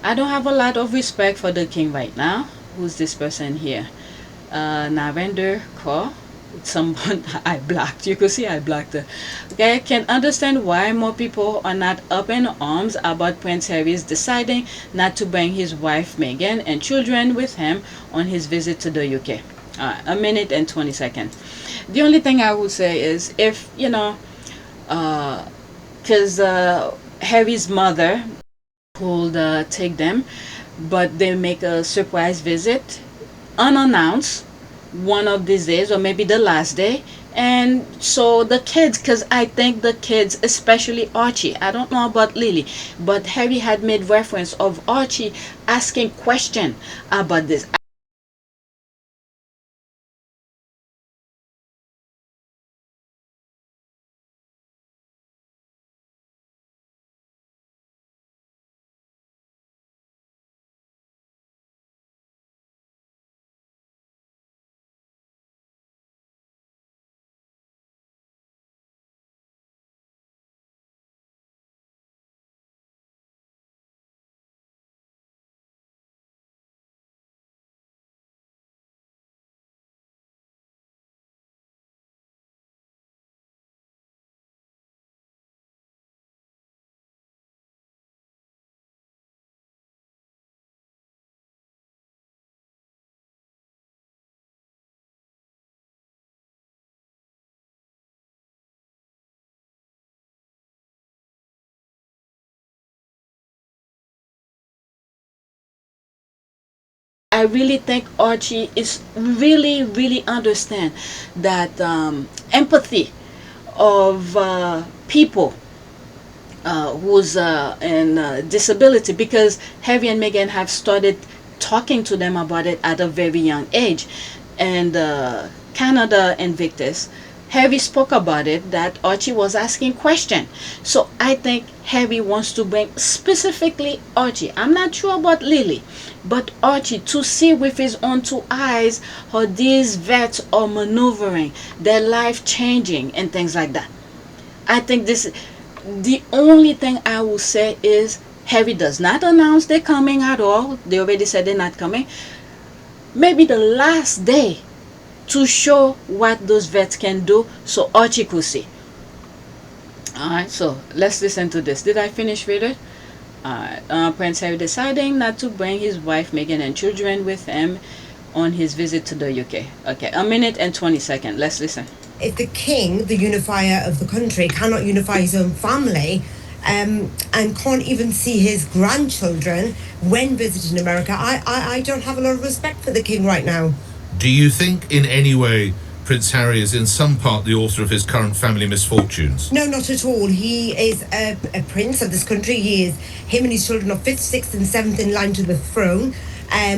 I don't have a lot of respect for the king right now. Who's this person here? Narendra Kaur. Someone I blocked. You could see I blocked her. Okay, can understand why more people are not up in arms about Prince Harry's deciding not to bring his wife Meghan and children with him on his visit to the UK. A minute and 20 seconds. The only thing I would say is if because Harry's mother could take them, but they make a surprise visit unannounced one of these days, or maybe the last day. And so the kids, because I think the kids, especially Archie, I don't know about Lily, but Harry had made reference of Archie asking question about this. I really think Archie is really understand that empathy of people who's in disability, because Harry and Meghan have started talking to them about it at a very young age. And Canada Invictus, Harry spoke about it that Archie was asking question. So I think Harry wants to bring specifically Archie. I'm not sure about Lily, but Archie to see with his own two eyes how these vets are maneuvering, their life changing and things like that. I think this the only thing I will say is Harry does not announce they're coming at all. They already said they're not coming. Maybe the last day to show what those vets can do so Archie could see. Alright, so let's listen to this. Did I finish with it? Alright, Prince Harry deciding not to bring his wife Meghan and children with him on his visit to the UK. Okay, a minute and 20 seconds. Let's listen. If the king, the unifier of the country, cannot unify his own family, and can't even see his grandchildren when visiting America, I don't have a lot of respect for the king right now. Do you think in any way Prince Harry is in some part the author of his current family misfortunes? No, not at all. He is a prince of this country. Him and his children are 5th, 6th and 7th in line to the throne.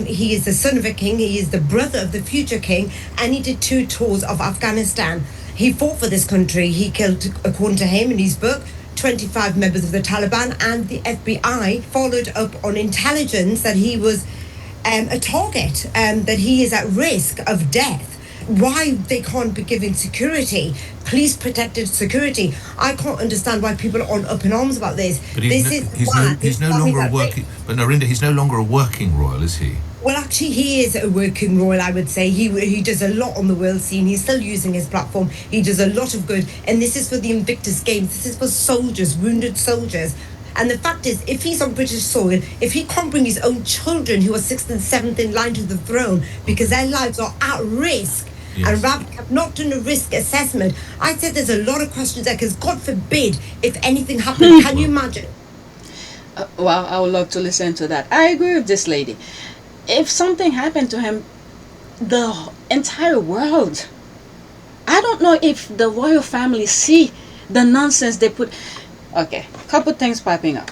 He is the son of a king. He is the brother of the future king. And he did 2 tours of Afghanistan. He fought for this country. He killed, according to him in his book, 25 members of the Taliban. And the FBI followed up on intelligence that he was a target, that he is at risk of death. Why they can't be given security, police protected security. I can't understand why people aren't up in arms about this. But he's no longer a working. But Narinda, he's no longer a working royal, is he? Well, actually, he is a working royal, I would say. He does a lot on the world scene. He's still using his platform. He does a lot of good. And this is for the Invictus Games. This is for soldiers, wounded soldiers. And the fact is, if he's on British soil, if he can't bring his own children who are 6th and 7th in line to the throne because their lives are at risk, yes, and RAB have not done a risk assessment, I'd say there's a lot of questions there, because God forbid if anything happened. Can you imagine? Well, I would love to listen to that. I agree with this lady. If something happened to him, the entire world, I don't know if the royal family see the nonsense they put. Okay, couple things popping up.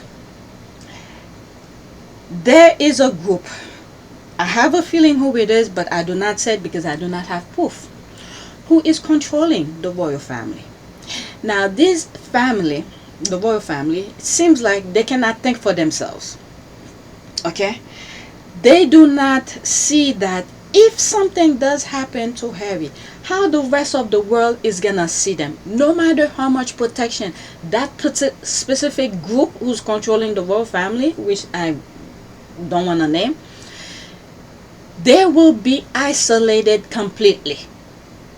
There is a group, I have a feeling who it is, but I do not say it because I do not have proof, who is controlling the royal family. Now this family, the royal family, it seems like they cannot think for themselves. Okay, they do not see that if something does happen to Harry, how the rest of the world is gonna see them. No matter how much protection that specific group who's controlling the royal family, which I don't want to name, they will be isolated completely.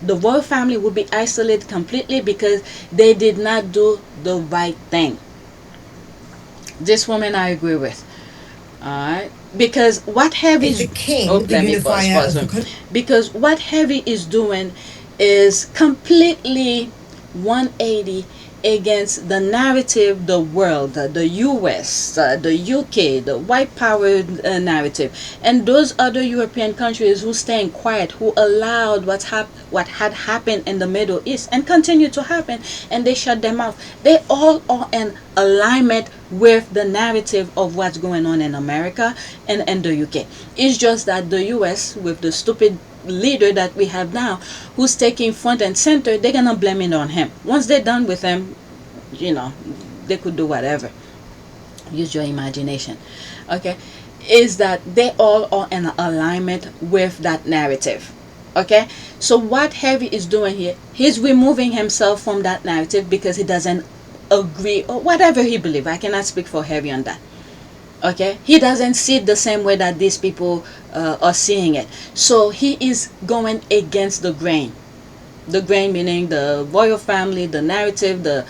The royal family will be isolated completely because they did not do the right thing. This woman I agree with. Alright? Because what Harry Is is... the king Oh, the let me unifier pause. of the country? Because what Harry is doing is completely 180 against the narrative, the world, the US, the UK, the white power narrative, and those other European countries who staying quiet, who allowed what had happened in the Middle East and continue to happen, and they shut them out. They all are in alignment with the narrative of what's going on in America and the UK. It's just that the US, with the stupid leader that we have now, who's taking front and center, they're gonna blame it on him. Once they're done with him, they could do whatever. Use your imagination. Okay, is that they all are in alignment with that narrative. Okay, so what Harry is doing here, he's removing himself from that narrative because he doesn't agree or whatever he believes. I cannot speak for Harry on that. Okay, he doesn't see it the same way that these people are seeing it, so he is going against the grain. The grain meaning the royal family, the narrative, the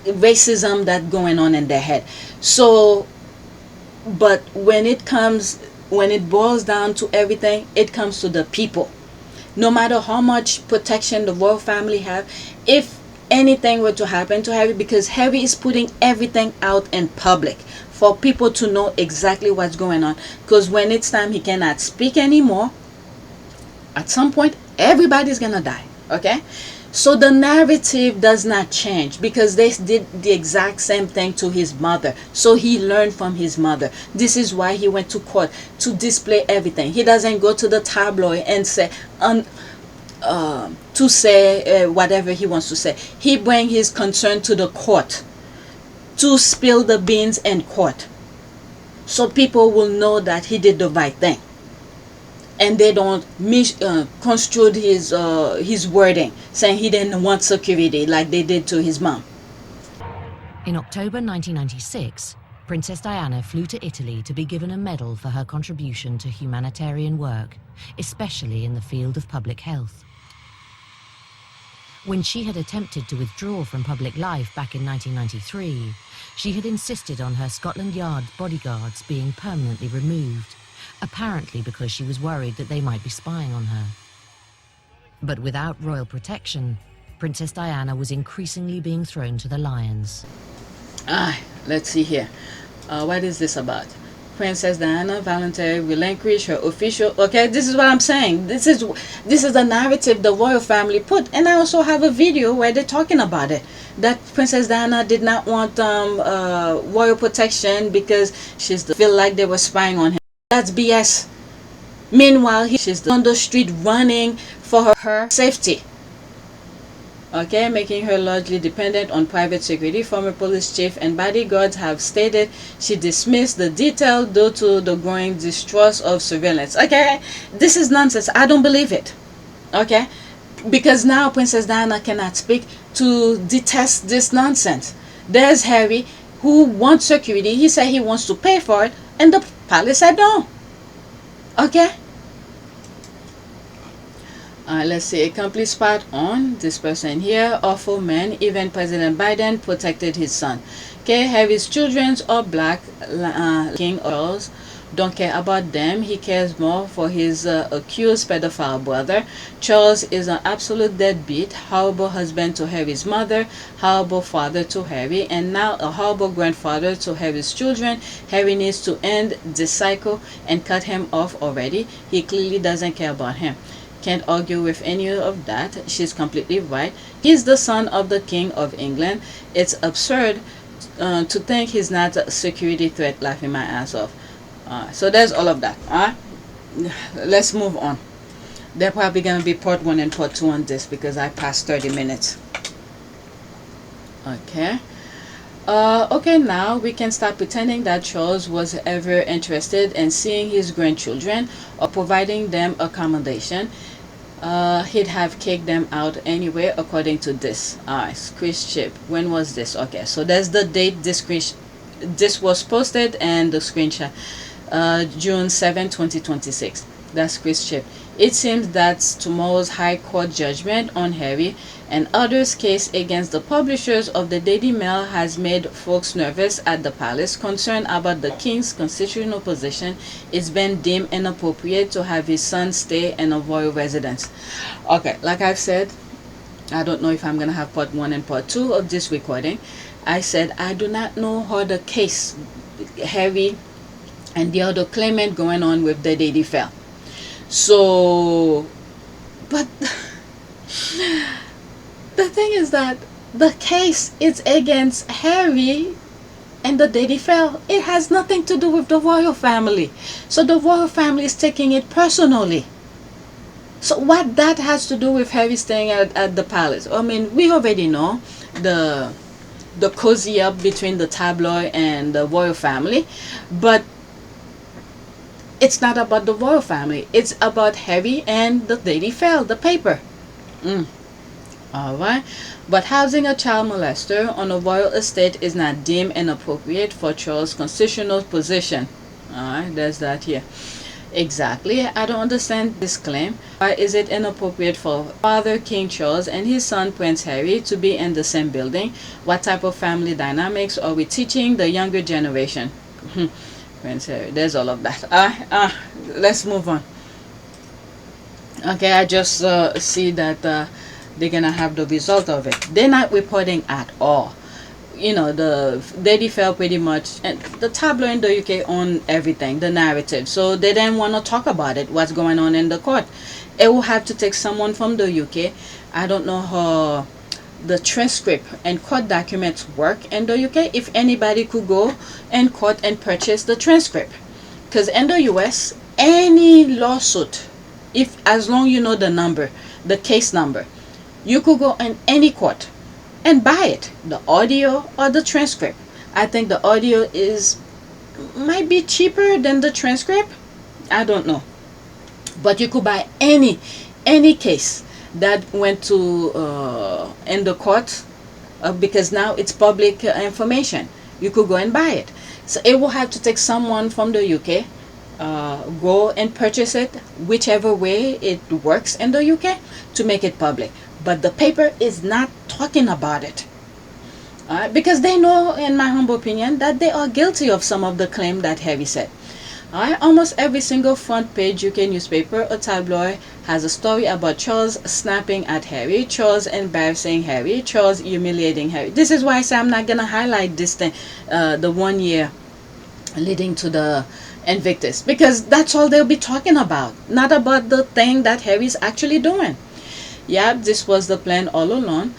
racism that's going on in their head. So but when it boils down to everything, it comes to the people. No matter how much protection the royal family have, if anything were to happen to Harry, because Harry is putting everything out in public for people to know exactly what's going on, because when it's time he cannot speak anymore, at some point everybody's gonna die. Okay, so the narrative does not change because they did the exact same thing to his mother, so he learned from his mother. This is why he went to court, to display everything. He doesn't go to the tabloid and say whatever he wants to say. He bring his concern to the court, to spill the beans in court, so people will know that he did the right thing, and they don't construe his wording, saying he didn't want security like they did to his mom. In October 1996, Princess Diana flew to Italy to be given a medal for her contribution to humanitarian work, especially in the field of public health. When she had attempted to withdraw from public life back in 1993, she had insisted on her Scotland Yard bodyguards being permanently removed, apparently because she was worried that they might be spying on her. But without royal protection, Princess Diana was increasingly being thrown to the lions. Let's see here. What is this about? Princess Diana voluntarily relinquished her official... Okay, this is what I'm saying. This is the narrative the royal family put. And I also have a video where they're talking about it. That Princess Diana did not want royal protection because feel like they were spying on him. That's BS. Meanwhile, she's on the street running for her safety. Okay, making her largely dependent on private security. Former police chief and bodyguards have stated she dismissed the detail due to the growing distrust of surveillance. Okay, this is nonsense. I don't believe it. Okay, because now Princess Diana cannot speak to detest this nonsense. There's Harry who wants security. He said he wants to pay for it, and the palace said no. Okay. Let's see, a complete spot on this person here. Awful man. Even President Biden protected his son. Okay, Harry's children are black. King Charles don't care about them. He cares more for his accused pedophile brother. Charles is an absolute deadbeat, horrible husband to Harry's mother, horrible father to Harry, and now a horrible grandfather to Harry's children. Harry needs to end this cycle and cut him off already. He clearly doesn't care about him. Can't argue with any of that. She's completely right. He's the son of the King of England. It's absurd to think he's not a security threat. Laughing my ass off. So there's all of that. Let's move on. They're probably going to be part 1 and part 2 on this because I passed 30 minutes. Okay. Okay, now we can stop pretending that Charles was ever interested in seeing his grandchildren or providing them accommodation. He'd have kicked them out anyway, according to this. Screenshot. When was this? Okay, so there's the date this was posted and the screenshot. June 7, 2026. That's Chris Chip. It seems that tomorrow's High Court judgment on Harry and others' case against the publishers of the Daily Mail has made folks nervous at the palace, concerned about the king's constitutional position. It's been deemed inappropriate to have his son stay in a royal residence. Okay, like I've said, I don't know if I'm going to have part 1 and part 2 of this recording. I said I do not know how the case, Harry and the other claimant going on with the Daily fell. So, but the thing is that the case is against Harry and the Daily fell. It has nothing to do with the royal family. So the royal family is taking it personally. So what that has to do with Harry staying at the palace? I mean, we already know the cozy up between the tabloid and the royal family, but it's not about the royal family. It's about Harry and the Daily Mail, the paper. Alright. But housing a child molester on a royal estate is not deemed inappropriate for Charles' constitutional position. Alright, there's that here. Exactly. I don't understand this claim. Why is it inappropriate for Father King Charles and his son Prince Harry to be in the same building? What type of family dynamics are we teaching the younger generation? Prince Harry, there's all of that. Let's move on. Okay, I just see that they're gonna have the result of it. They're not reporting at all. You know, they fell pretty much, and the tabloid in the UK own everything, the narrative. So they didn't want to talk about it, what's going on in the court. It will have to take someone from the UK. I don't know how the transcript and court documents work in the UK. If anybody could go in court and purchase the transcript, because in the US, any lawsuit, if as long you know the number, the case number, you could go in any court and buy it, the audio or the transcript. I think the audio might be cheaper than the transcript. I don't know, but you could buy any case that went to in the court, because now it's public information. You could go and buy it. So it will have to take someone from the UK go and purchase it, whichever way it works in the UK, to make it public. But the paper is not talking about it, because they know, in my humble opinion, that they are guilty of some of the claim that Harry said. Almost every single front page UK newspaper or tabloid has a story about Charles snapping at Harry, Charles embarrassing Harry, Charles humiliating Harry. This is why I say I'm not going to highlight this thing, the 1 year leading to the Invictus, because that's all they'll be talking about, not about the thing that Harry's actually doing. Yeah, this was the plan all along.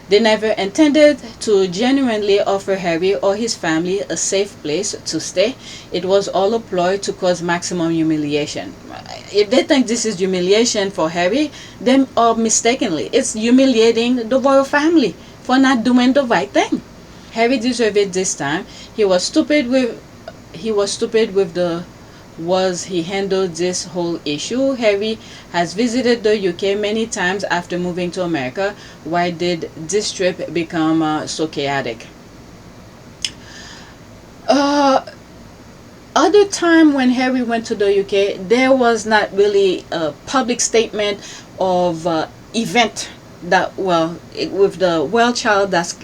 They never intended to genuinely offer Harry or his family a safe place to stay. It was all a ploy to cause maximum humiliation. If they think this is humiliation for Harry, then mistakenly, it's humiliating the royal family for not doing the right thing. Harry deserved it this time. He handled this whole issue. Harry has visited the UK many times after moving to America. Why did this trip become so chaotic? Other time when Harry went to the UK, there was not really a public statement of event that, with the well child, that's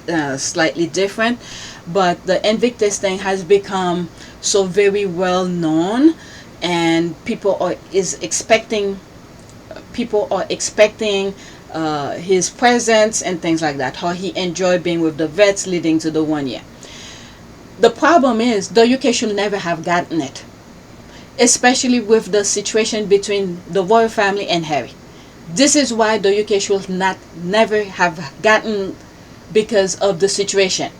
slightly different, but the Invictus thing has become so very well known, and people are expecting his presence and things like that, how he enjoyed being with the vets leading to the 1 year. The problem is the UK should never have gotten it, especially with the situation between the royal family and Harry. This is why the UK should never have gotten, because of the situation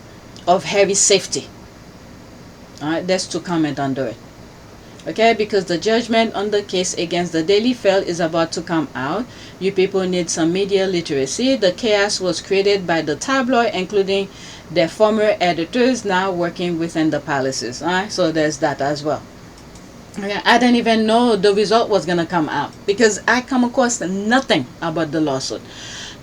of Harry's safety. Alright, that's to comment under it. Okay, because the judgment on the case against the Daily Mail is about to come out. You people need some media literacy. The chaos was created by the tabloid, including their former editors now working within the palaces. Alright, so there's that as well. Okay, I didn't even know the result was gonna come out, because I come across nothing about the lawsuit.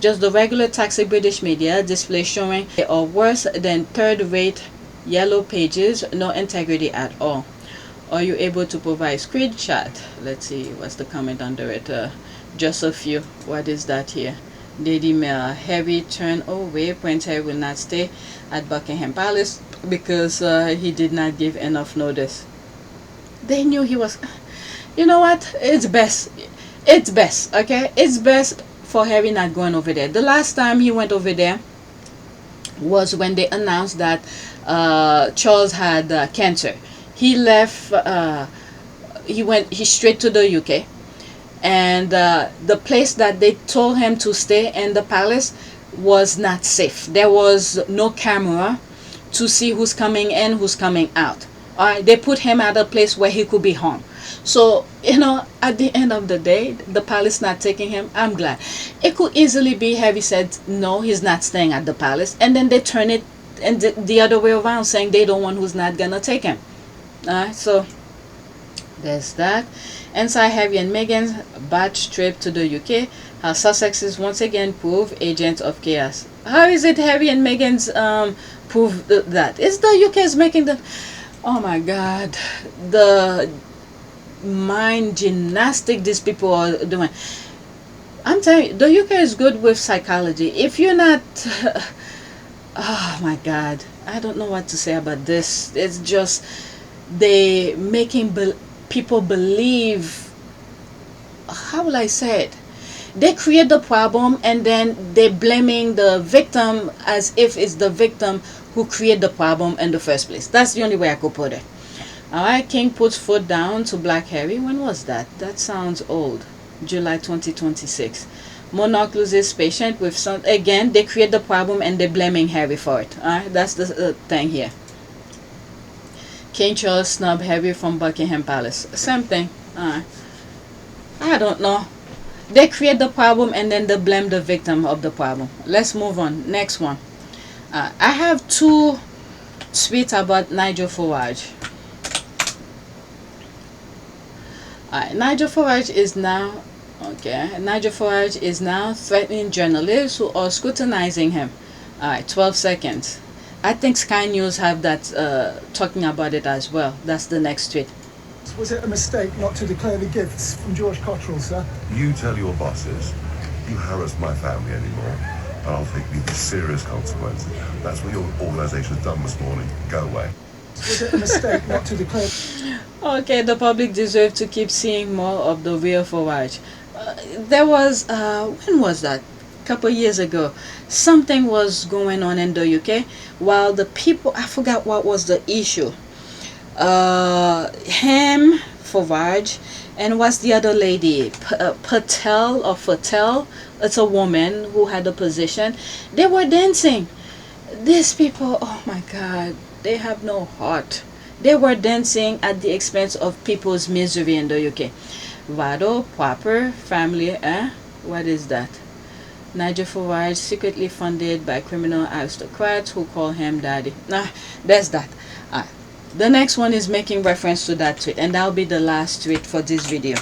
Just the regular taxi British media display showing they are worse than third-rate Yellow Pages, no integrity at all. Are you able to provide screenshot? Let's see what's the comment under it. Just a few. What is that here? Lady Mail, heavy turn away. Prince Harry will not stay at Buckingham Palace because he did not give enough notice. They knew he was. You know what? It's best. It's best. Okay, it's best for Harry not going over there. The last time he went over there was when they announced that Charles had cancer. He left. He straight to the UK, and the place that they told him to stay in the palace was not safe. There was no camera to see who's coming in, who's coming out. They put him at a place where he could be harmed. So, you know, at the end of the day, the palace not taking him, I'm glad. It could easily be Harry said, no, he's not staying at the palace. And then they turn it and the other way around, saying they don't want who's not going to take him. So, there's that. Inside Harry and Meghan's batch trip to the UK, how Sussex is once again prove agents of chaos. How is it Harry and Meghan's prove that? It's the UK's making the... Oh my God. The mind gymnastic these people are doing. I'm telling you, the UK is good with psychology. If you're not... oh my God. I don't know what to say about this. It's just... they making people believe, how will I say it, they create the problem and then they blaming the victim as if it's the victim who created the problem in the first place. That's the only way I could put it. Alright, King puts foot down to Black Harry. When was that? That sounds old. July 2026. Monarch loses patient with some, again they create the problem and they're blaming Harry for it. Alright, that's the thing here. King Charles snub Harry from Buckingham Palace. Same thing. I don't know. They create the problem and then they blame the victim of the problem. Let's move on. Next one. I have two tweets about Nigel Farage. Nigel Farage is now Nigel Farage is now threatening journalists who are scrutinizing him. 12 seconds. I think Sky News have that talking about it as well. That's the next tweet. Was it a mistake not to declare the gifts from George Cottrell, sir? You tell your bosses you harass my family anymore, and I'll take the serious consequences. That's what your organisation has done this morning. Go away. Was it a mistake not to declare... Okay, the public deserves to keep seeing more of the real Farage. There was, when was that? Couple years ago, something was going on in the UK while the people, I forgot what was the issue. Him, Farage, and what's the other lady? Patel. It's a woman who had a position. They were dancing. These people, oh my God, they have no heart. They were dancing at the expense of people's misery in the UK. Vado, proper, family, what is that? Nigel Farage secretly funded by criminal aristocrats who call him daddy. There's that. The next one is making reference to that tweet, and that'll be the last tweet for this video.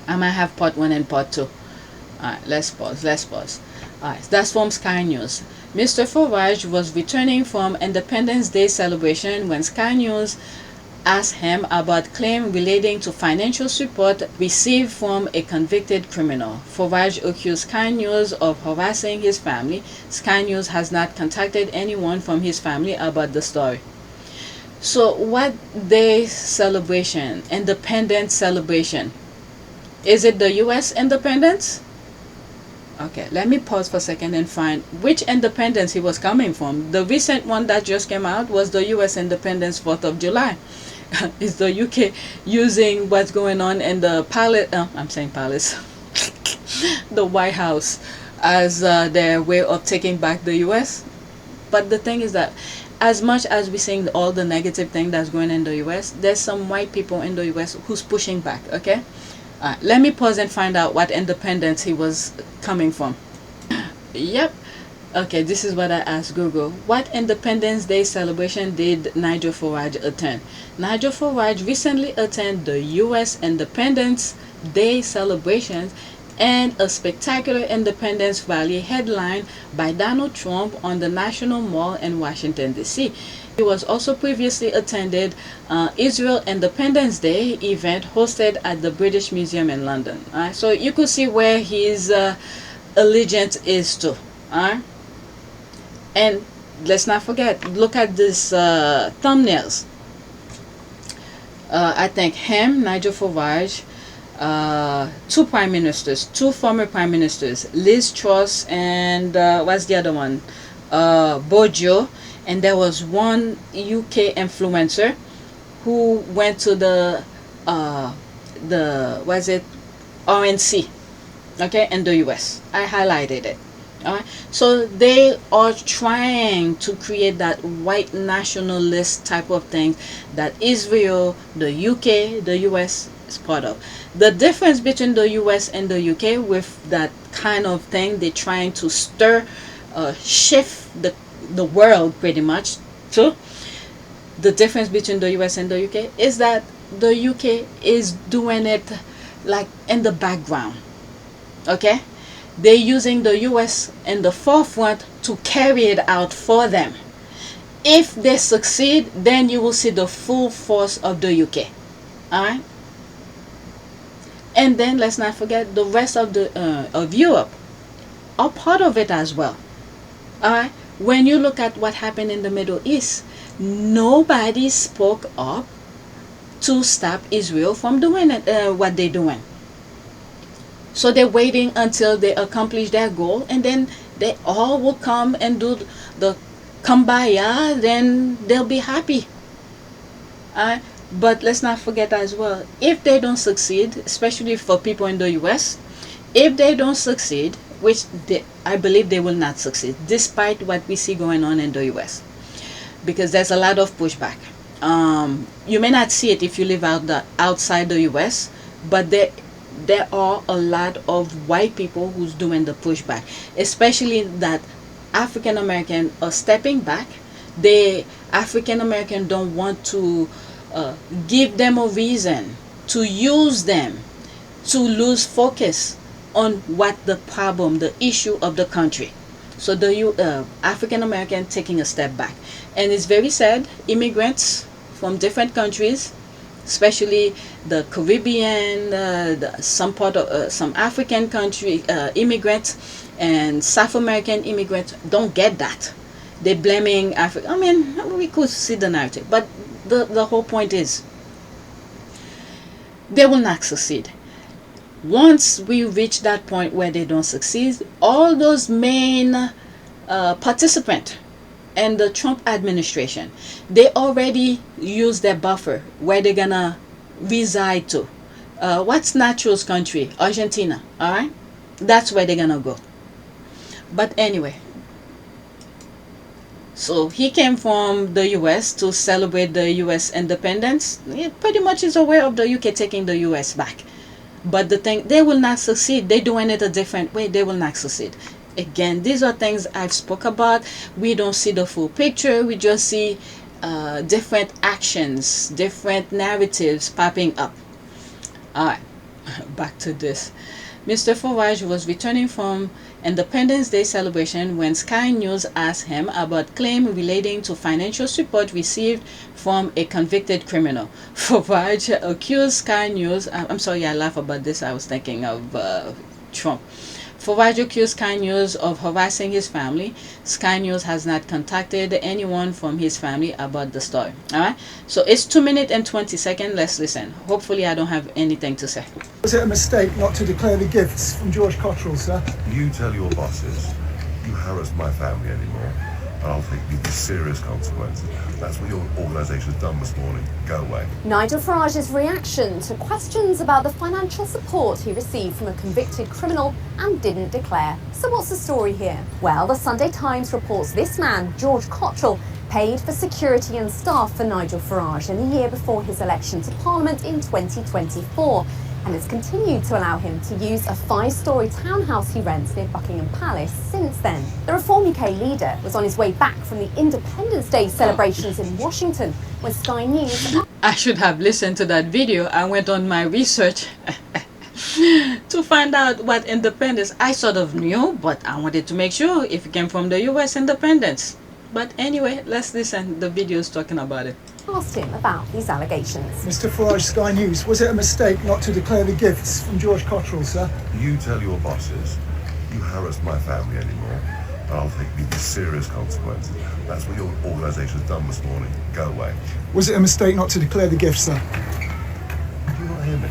I might have part 1 and part 2. Let's pause. That's from Sky News. Mr. Farage was returning from Independence Day celebration when Sky News asked him about claim relating to financial support received from a convicted criminal. Farage accused Sky News of harassing his family. Sky News has not contacted anyone from his family about the story. So what day celebration? Independence celebration. Is it the US independence? Okay, let me pause for a second and find which independence he was coming from. The recent one that just came out was the US independence 4th of July. Is the UK using what's going on in the palace, I'm saying palace, the White House, as their way of taking back the US? But the thing is that as much as we're seeing all the negative thing that's going in the US, there's some white people in the US who's pushing back, okay? Let me pause and find out what independence he was coming from. Yep. Okay, this is what I asked Google. What Independence Day celebration did Nigel Farage attend? Nigel Farage recently attended the US Independence Day celebrations and a spectacular independence rally headlined by Donald Trump on the National Mall in Washington, D.C. He was also previously attended Israel Independence Day event hosted at the British Museum in London. So you could see where his allegiance is to. And let's not forget, look at this thumbnails. I think him, Nigel Farage, two prime ministers, two former prime ministers, Liz Truss and what's the other one? Bojo. And there was one UK influencer who went to the was it RNC, okay, in the US. I highlighted it. Alright, so they are trying to create that white nationalist type of thing that Israel, the UK, the US is part of. The difference between the US and the UK with that kind of thing, they're trying to shift the world pretty much to. The difference between the US and the UK is that the UK is doing it like in the background, okay? They're using the US in the forefront to carry it out for them. If they succeed, then you will see the full force of the UK. Alright? And then let's not forget the rest of of Europe are part of it as well. Alright? When you look at what happened in the Middle East, nobody spoke up to stop Israel from doing what they're doing. So they're waiting until they accomplish their goal, and then they all will come and do the kumbaya, then they'll be happy. But let's not forget as well, if they don't succeed, especially for people in the US, if they don't succeed, which I believe they will not succeed, despite what we see going on in the US, because there's a lot of pushback. You may not see it if you live outside the US, but there are a lot of white people who's doing the pushback, especially that African American are stepping back. The African American don't want to give them a reason to use them to lose focus on what the problem, the issue of the country. So the African American taking a step back, and it's very sad. Immigrants from different countries, especially the Caribbean, some African country immigrants and South American immigrants don't get that. They're blaming Africa. I mean, we could see the narrative, but the whole point is they will not succeed. Once we reach that point where they don't succeed, all those main participants and the Trump administration, they already use their buffer where they're gonna reside to. What's Natural's country? Argentina. All right, that's where they're gonna go. But anyway, so he came from the US to celebrate the US independence. He pretty much is aware of the UK taking the US back. But the thing, they will not succeed. They're doing it a different way. They will not succeed. Again, these are things I've spoke about. We don't see the full picture. We just see different actions, different narratives popping up. Alright, back to this. Mr. Farage was returning from Independence Day celebration when Sky News asked him about claim relating to financial support received from a convicted criminal. Farage accused Sky News, I'm sorry I laugh about this, I was thinking of Trump. Farage accused Sky News of harassing his family. Sky News has not contacted anyone from his family about the story. Alright, so it's 2 minutes and 20 seconds. Let's listen. Hopefully I don't have anything to say. Was it a mistake not to declare the gifts from George Cottrell, sir? You tell your bosses you harass my family anymore, and I'll take you to serious consequences. That's what your organisation has done this morning. Go away. Nigel Farage's reaction to questions about the financial support he received from a convicted criminal and didn't declare. So what's the story here? Well, the Sunday Times reports this man, George Cottrell, paid for security and staff for Nigel Farage in the year before his election to Parliament in 2024. And has continued to allow him to use a 5-storey townhouse he rents near Buckingham Palace since then. The Reform UK leader was on his way back from the Independence Day celebrations in Washington when Sky News... I should have listened to that video. I went on my research. to find out what independence. I sort of knew, but I wanted to make sure if it came from the US independence. But anyway, let's listen. The video is talking about it. Asked him about these allegations. Mr. Farage Sky News, was it a mistake not to declare the gifts from George Cottrell, sir? You tell your bosses you harass my family anymore, and I'll take the serious consequences. That's what your organisation's done this morning. Go away. Was it a mistake not to declare the gifts, sir? Do you not hear me?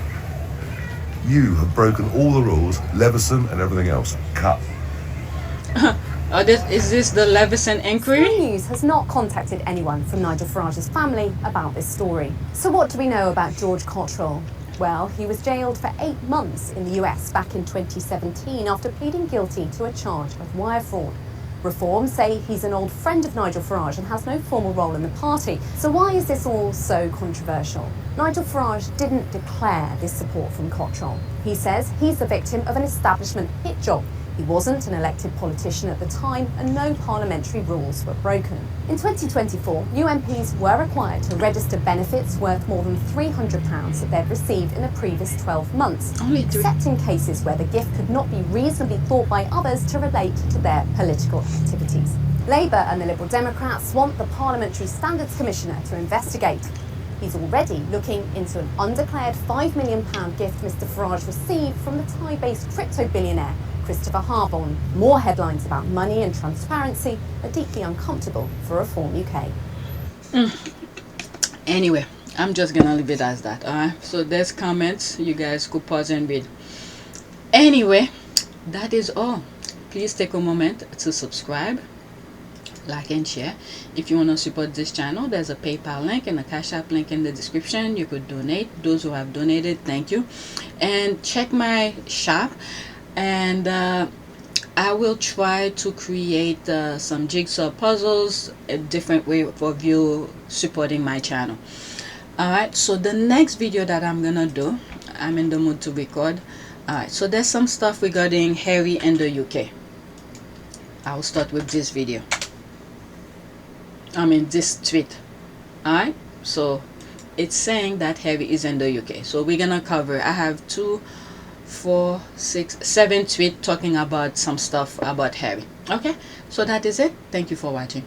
You have broken all the rules, Leveson and everything else. Cut. Is this the Leveson Sky inquiry? News has not contacted anyone from Nigel Farage's family about this story. So what do we know about George Cottrell? Well, he was jailed for 8 months in the US back in 2017 after pleading guilty to a charge of wire fraud. Reform say he's an old friend of Nigel Farage and has no formal role in the party. So why is this all so controversial? Nigel Farage didn't declare this support from Cottrell. He says he's the victim of an establishment hit job. He wasn't an elected politician at the time and no parliamentary rules were broken. In 2024, new MPs were required to register benefits worth more than £300 that they'd received in the previous 12 months, Only three. except in cases where the gift could not be reasonably thought by others to relate to their political activities. Labour and the Liberal Democrats want the Parliamentary Standards Commissioner to investigate. He's already looking into an undeclared £5 million gift Mr Farage received from the Thai-based crypto billionaire Christopher Harbon. More headlines about money and transparency are deeply uncomfortable for Reform UK. Anyway, I'm just gonna leave it as that. Alright, so there's comments. You guys could pause and read. Anyway, that is all. Please take a moment to subscribe, like and share. If you want to support this channel, there's a PayPal link and a Cash App link in the description. You could donate. Those who have donated, thank you. And check my shop, and I will try to create some jigsaw puzzles, a different way for you supporting my channel. Alright, so the next video that I'm gonna do, I'm in the mood to record. Alright, so there's some stuff regarding Harry in the UK. I'll start with this video. This tweet. Alright, so it's saying that Harry is in the UK. So we're gonna cover, I have 2, 4, 6, 7 tweets talking about some stuff about Harry. Okay, so that is it. Thank you for watching.